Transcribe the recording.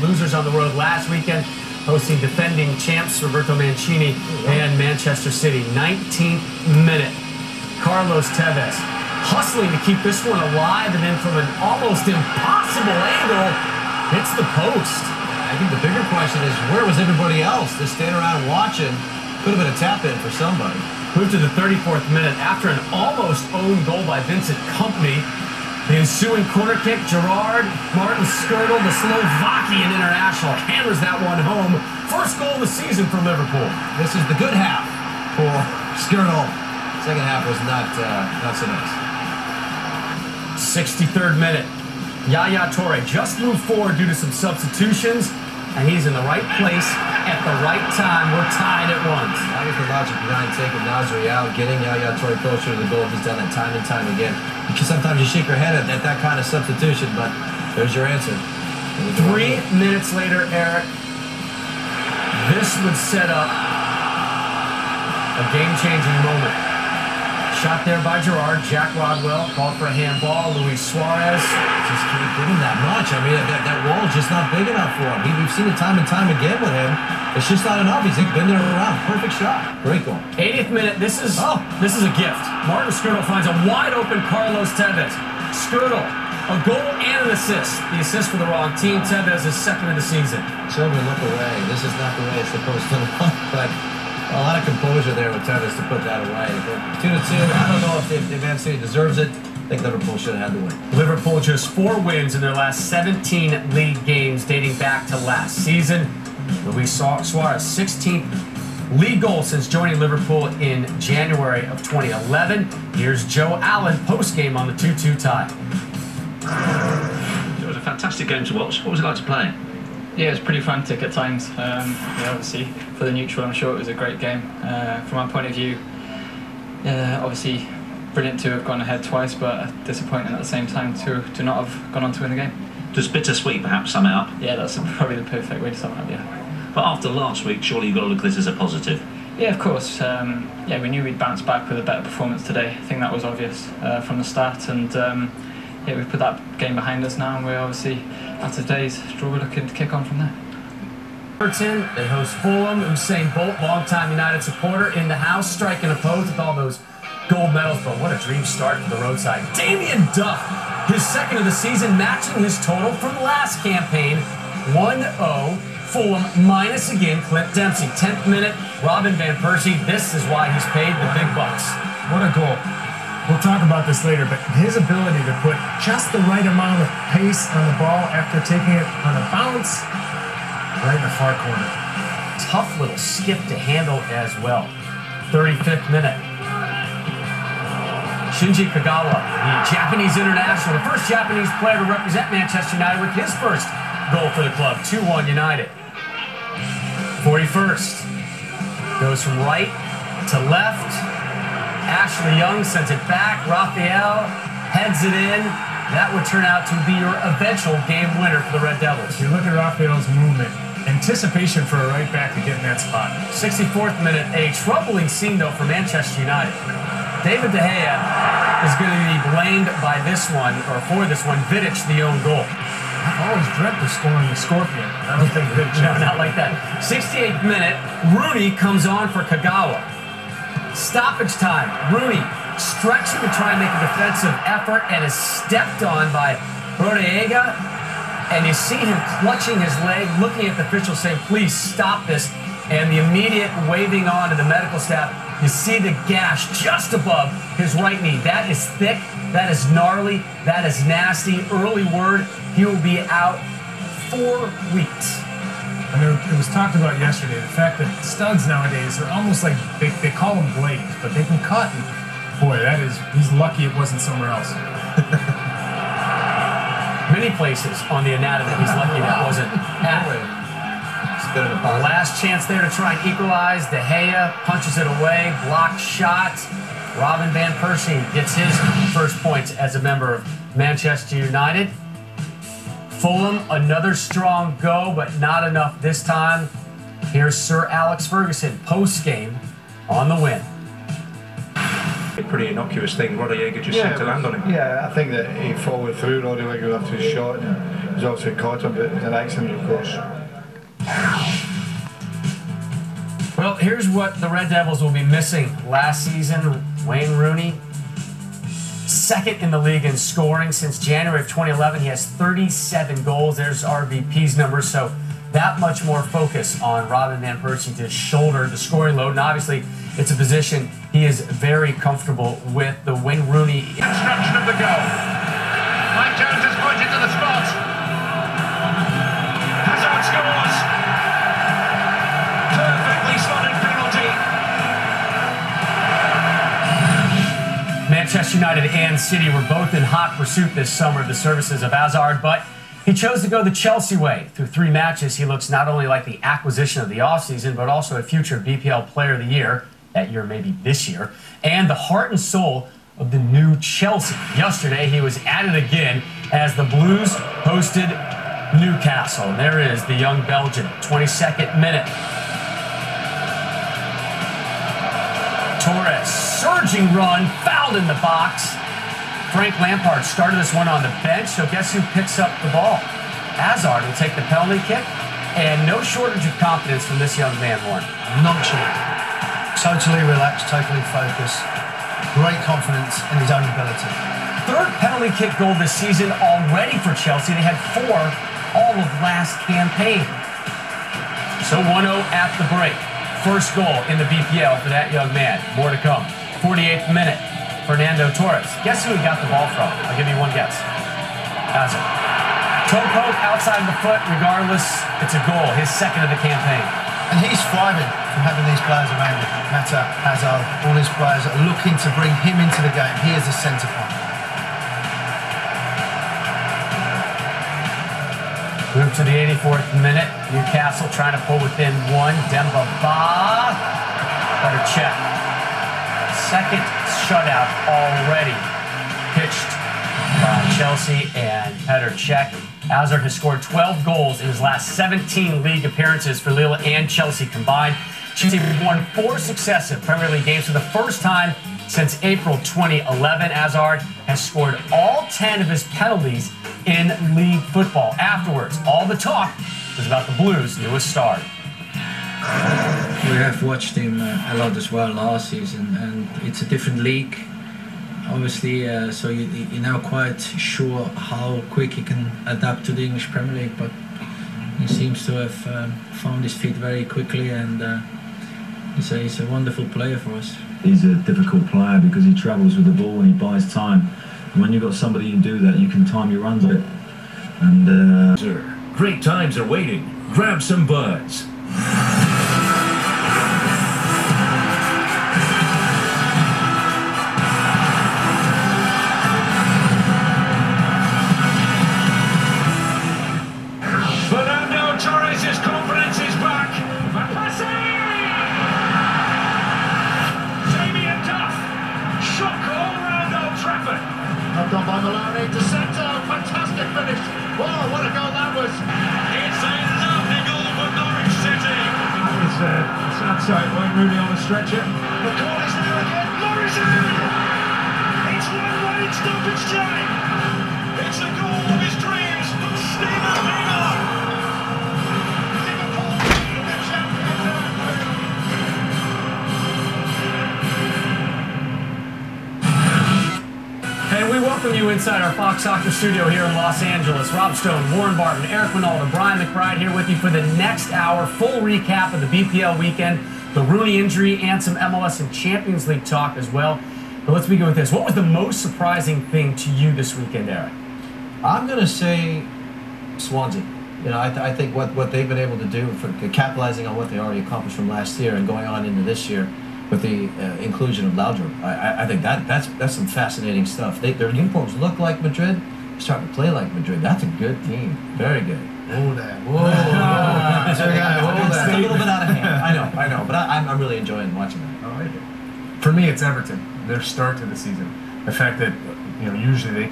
Losers on the road last weekend, hosting defending champs Roberto Mancini and Manchester City. 19th minute. Carlos Tevez hustling to keep this one alive, and then from an almost impossible angle, hits the post. I think the bigger question is, where was everybody else? Just standing around watching. Could have been a tap-in for somebody. Moved to the 34th minute after an almost own goal by Vincent Kompany. The ensuing corner kick, Gerard Martin Skirtle, the Slovakian international, hammers that one home. First goal of the season for Liverpool. This is the good half for Skirtle. Second half was not so nice. 63rd minute. Yaya Toure just moved forward due to some substitutions, and he's in the right place at the right time. We're tied at once. That was the logic behind taking Nasri out, getting Yaya Toure closer to the goal. He's done that time and time again. Because sometimes you shake your head at that kind of substitution, but there's your answer. 3 minutes later, Eric, this would set up a game-changing moment. Shot there by Gerard. Jack Rodwell called for a handball. Luis Suarez just can't give him that much. I mean, that wall's just not big enough for him. We've seen it time and time again with him. It's just not enough. He's been there around. Perfect shot. Great goal. 80th minute. This is a gift. Martin Skirtle finds a wide-open Carlos Tevez. Skirtle, a goal and an assist. The assist for the wrong team. Tevez is second of the season. Children, look away. This is not the way it's supposed to look, but a lot of composure there with Tevez to put that away. 2-2. I don't know if Man City deserves it. I think Liverpool should have had the win. Liverpool just 4 wins in their last 17 league games dating back to last season. Luis Suarez, 16th league goal since joining Liverpool in January of 2011. Here's Joe Allen post-game on the 2-2 tie. It was a fantastic game to watch. What was it like to play? Yeah, it was pretty frantic at times. Obviously, for the neutral, I'm sure it was a great game. From my point of view, obviously, brilliant to have gone ahead twice, but disappointing at the same time to not have gone on to win the game. Just bittersweet, perhaps, sum it up? Yeah, that's probably the perfect way to sum it up, yeah. But after last week, surely you've got to look at this as a positive. Yeah, of course. We knew we'd bounce back with a better performance today. I think that was obvious from the start, and we've put that game behind us now, and we're obviously, after today's draw, we're looking to kick on from there. Everton, they host Fulham. Usain Bolt, longtime United supporter, in the house, striking a pose with all those gold medals. But what a dream start for the roadside. Damien Duff, his second of the season, matching his total from last campaign. 1-0. Fulham minus again. Clint Dempsey, 10th minute. Robin van Persie, this is why he's paid the big bucks. What a goal. We'll talk about this later, but his ability to put just the right amount of pace on the ball after taking it on a bounce, right in the far corner. Tough little skip to handle as well. 35th minute. Shinji Kagawa, the Japanese international, the first Japanese player to represent Manchester United with his first goal for the club. 2-1 United. 41st. Goes from right to left. Ashley Young sends it back. Raphael heads it in. That would turn out to be your eventual game winner for the Red Devils. If you look at Raphael's movement, anticipation for a right back to get in that spot. 64th minute, a troubling scene though for Manchester United. David De Gea is going to be blamed by this one, or for this one. Vidic, the own goal. I've always dreamt of scoring the Scorpion. I don't think Vidic. No, not like that. 68th minute, Rooney comes on for Kagawa. Stoppage time. Rooney stretching to try and make a defensive effort and is stepped on by Rodallega. And you see him clutching his leg, looking at the official saying, please stop this. And the immediate waving on to the medical staff. You see the gash just above his right knee. That is thick. That is gnarly. That is nasty. Early word, he will be out 4 weeks. And it was talked about yesterday, the fact that studs nowadays are almost like, they call them blades, but they can cut. And boy, he's lucky it wasn't somewhere else. Many places on the anatomy, he's lucky that wasn't at. Last chance there to try and equalize. De Gea punches it away. Blocked shot. Robin van Persie gets his first points as a member of Manchester United. Fulham, another strong go, but not enough this time. Here's Sir Alex Ferguson post-game on the win. A pretty innocuous thing. Rodallega just seemed to land on him. Yeah, I think that he followed through. Rodallega after his shot, and he's obviously caught him, but it was an accident, of course. Well, here's what the Red Devils will be missing. Last season, Wayne Rooney, second in the league in scoring since January of 2011. He has 37 goals. There's RVP's numbers, so that much more focus on Robin Van Persie to shoulder the scoring load. And obviously, it's a position he is very comfortable with. The Wayne Rooney instruction of the goal. Mike Jones has pointed to the spot. Hazard scores. Perfectly slotted penalty. Manchester United and City were both in hot pursuit this summer of the services of Hazard, but he chose to go the Chelsea way. Through 3 matches, he looks not only like the acquisition of the offseason, but also a future BPL Player of the Year, that year maybe this year, and the heart and soul of the new Chelsea. Yesterday, he was at it again as the Blues hosted Newcastle. And there is the young Belgian, 22nd minute. Torres, surging run, fouled in the box. Frank Lampard started this one on the bench, so guess who picks up the ball? Hazard will take the penalty kick, and no shortage of confidence from this young man, Warren. Nonchalant, totally relaxed, totally focused, great confidence in his own ability. Third penalty kick goal this season already for Chelsea. They had 4 all of last campaign. So 1-0 at the break. First goal in the BPL for that young man. More to come. 48th minute. Fernando Torres. Guess who he got the ball from? I'll give you one guess. Hazard. Toe poke outside of the foot. Regardless, it's a goal. His second of the campaign. And he's thriving from having these players around him. Mata, Hazard, all his players are looking to bring him into the game. He is a centre point. Move to the 84th minute. Newcastle trying to pull within 1. Demba Ba. Better check. Second shutout already pitched by Chelsea and Petr Cech. Hazard has scored 12 goals in his last 17 league appearances for Lille and Chelsea combined. Chelsea won 4 successive Premier League games for the first time since April 2011. Hazard has scored all 10 of his penalties in league football. Afterwards, all the talk was about the Blues' newest star. We have watched him a lot as well last season, and it's a different league, obviously, so you're now quite sure how quick he can adapt to the English Premier League, but he seems to have found his feet very quickly, and he's a wonderful player for us. He's a difficult player because he travels with the ball and he buys time. And when you've got somebody who do that, you can time your runs a bit. And great times are waiting. Grab some buds. Fernando Torres' confidence is back. Van Persie! Damien Duff. Shock all around Old Trafford. Up done by Maloney to centre. Fantastic finish. Wow, what a goal that was. It's a lovely goal for Norwich City. It's outside Wayne Rooney on the stretcher. The goal is there again. Norwich in. It's one-way in stoppage time. It's the goal of his dreams. Steven Miller. Liverpool the champions. And we welcome you inside our Fox Soccer studio here in Los Angeles. Rob Stone, Warren Barton, Eric Winalda, Brian McBride here with you for the next hour. Full recap of the BPL weekend, the Rooney injury, and some MLS and Champions League talk as well. But let's begin with this. What was the most surprising thing to you this weekend, Eric? I'm going to say Swansea. You know, I think what they've been able to do for capitalizing on what they already accomplished from last year and going on into this year with the inclusion of Laudrup, I think that's some fascinating stuff. Their uniforms look like Madrid, starting to play like Madrid. That's a good team. Very good. Whoa there. Whoa. It's a little bit out of hand. I know, but I'm really enjoying watching that. I like it. For me, it's Everton. Their start to the season. The fact that, usually they